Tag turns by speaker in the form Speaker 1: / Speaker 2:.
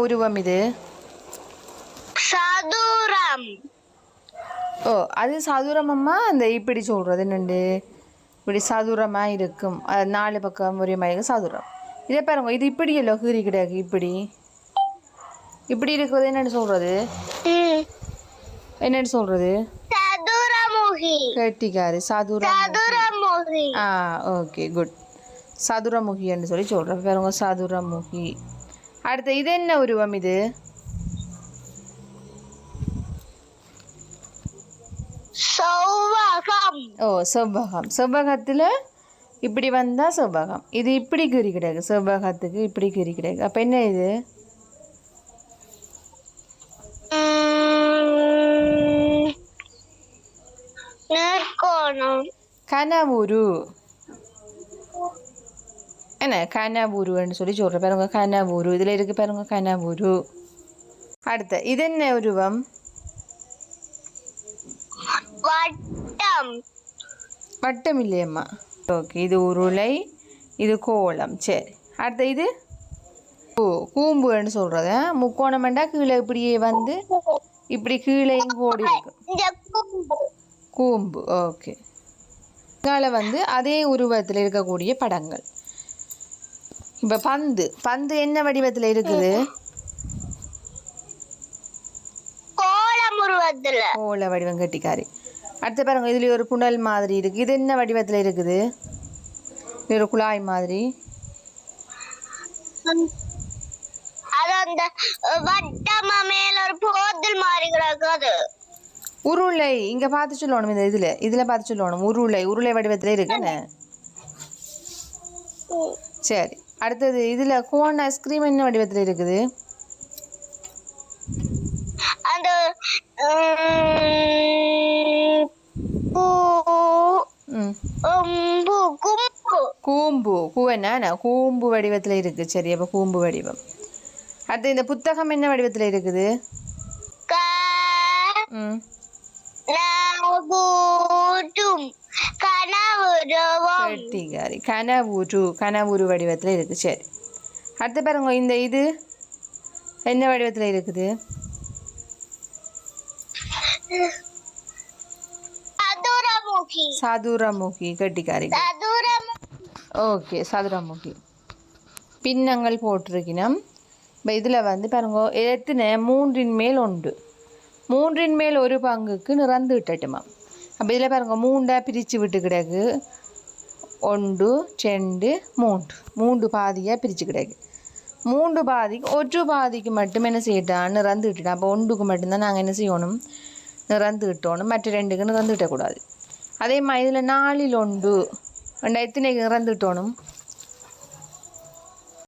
Speaker 1: உருவம் இது?
Speaker 2: சதுரம்.
Speaker 1: ஓ, அது சதுரம் அம்மா. அந்த இப்படி சொல்கிறது என்னண்டு, இப்படி சதுரமாக இருக்கும், அது 4 பக்கம் ஒரே மாதிரி சதுரம். இதே பாருங்க, இது இப்படி இல்லை, கீறி கிடையாது. இப்படி இப்படி இருக்கிறது என்னென்னு சொல்கிறது? என்னென்னு சொல்கிறது?
Speaker 2: சதுரமுகி.
Speaker 1: கெட்டிக்காரு,
Speaker 2: சதுரமுகி.
Speaker 1: Okay, good. சதுரமுகின்னு சொல்லி சொல்கிறேன் பாருங்க, சதுரமுகி. அடுத்து இது என்ன உருவம் இது?
Speaker 2: செவ்வகம்.
Speaker 1: ஓ, செவ்வகம். செவ்வகத்தில் இப்படி வந்தால் செவ்வகம். இது இப்படி கீறி கிடையாது, செவ்வகத்துக்கு இப்படி கீறி கிடையாது. அப்போ என்ன இது? கனவுரு. என்ன கனவுருன்னு சொல்லி சொல்கிறேன் பாருங்க, கனவுரு. இதில் இருக்கு பாருங்க, கனவுரு. அடுத்த இது என்ன உருவம்?
Speaker 2: வட்டம்.
Speaker 1: வட்டம் இல்லையம்மா. ஓகே, இது உருளை, இது கோலம். சரி, அடுத்த இது கூம்புன்னு சொல்கிறது. முக்கோணம்ண்டா கீழே இப்படியே வந்து இப்படி கீழேயும் கோடி இருக்கு, கூம்பு. ஓகே, இங்கால வந்து அதே உருவத்தில் இருக்கக்கூடிய படங்கள். இப்போ பந்து என்ன வடிவத்தில் இருக்குது? கோல வடிவம். கட்டிக்காரி. அடுத்த பாருங்க, இதுல ஒரு புனல் மாதிரி இருக்கு. இது என்ன வடிவத்தில் இருக்குது? இது ஒரு குழாய் மாதிரி. உருளை. இங்க பார்த்து சொல்லணும், இந்த இதுல பார்த்து சொல்லணும். உருளை வடிவத்தில் இருக்குன்னு. சரி, அடுத்தது இதுல கோன் ஐஸ்கிரீம் என்ன வடிவத்தில் இருக்குது?
Speaker 2: அந்த
Speaker 1: கூம்பு. என்ன கூம்பு வடிவத்தில் இருக்கு. சரி, அப்போ கூம்பு வடிவம். அடுத்து இந்த புத்தகம் என்ன வடிவத்தில் இருக்குது? கனவுரு வடிவத்தில் இருக்கு. சரி, அடுத்து பாருங்க, இந்த இது என்ன வடிவத்தில் இருக்குது? சதுரமுகி. கட்டிக்காரி. ஓகே, சதுரமுகி. பின்னங்கள் போட்டிருக்கணும். இப்போ இதில் வந்து பாருங்க, எத்தனை 3 மேல் 1, 3 மேல் 1 பங்குக்கு நிறந்து விட்டுட்டுமா. அப்போ இதில் பாருங்க, 3 பிரித்து விட்டு கிடக்கு. 1 2 3 பாதியாக பிரித்து கிடக்கு. 3 பாதிக்கு 1 பாதிக்கு மட்டும் என்ன செய்யட்டான், நிறந்து விட்டுட்டோம். அப்போ 1க்கு மட்டும்தான் நாங்கள் என்ன செய்யணும், நிறந்து விட்டோணும். மற்ற 2க்கு நிறந்து விட்டக்கூடாது. அதே மாதிரி இதில் 4ல் 1 எத்தனைக்கு நிறந்து விட்டோணும்?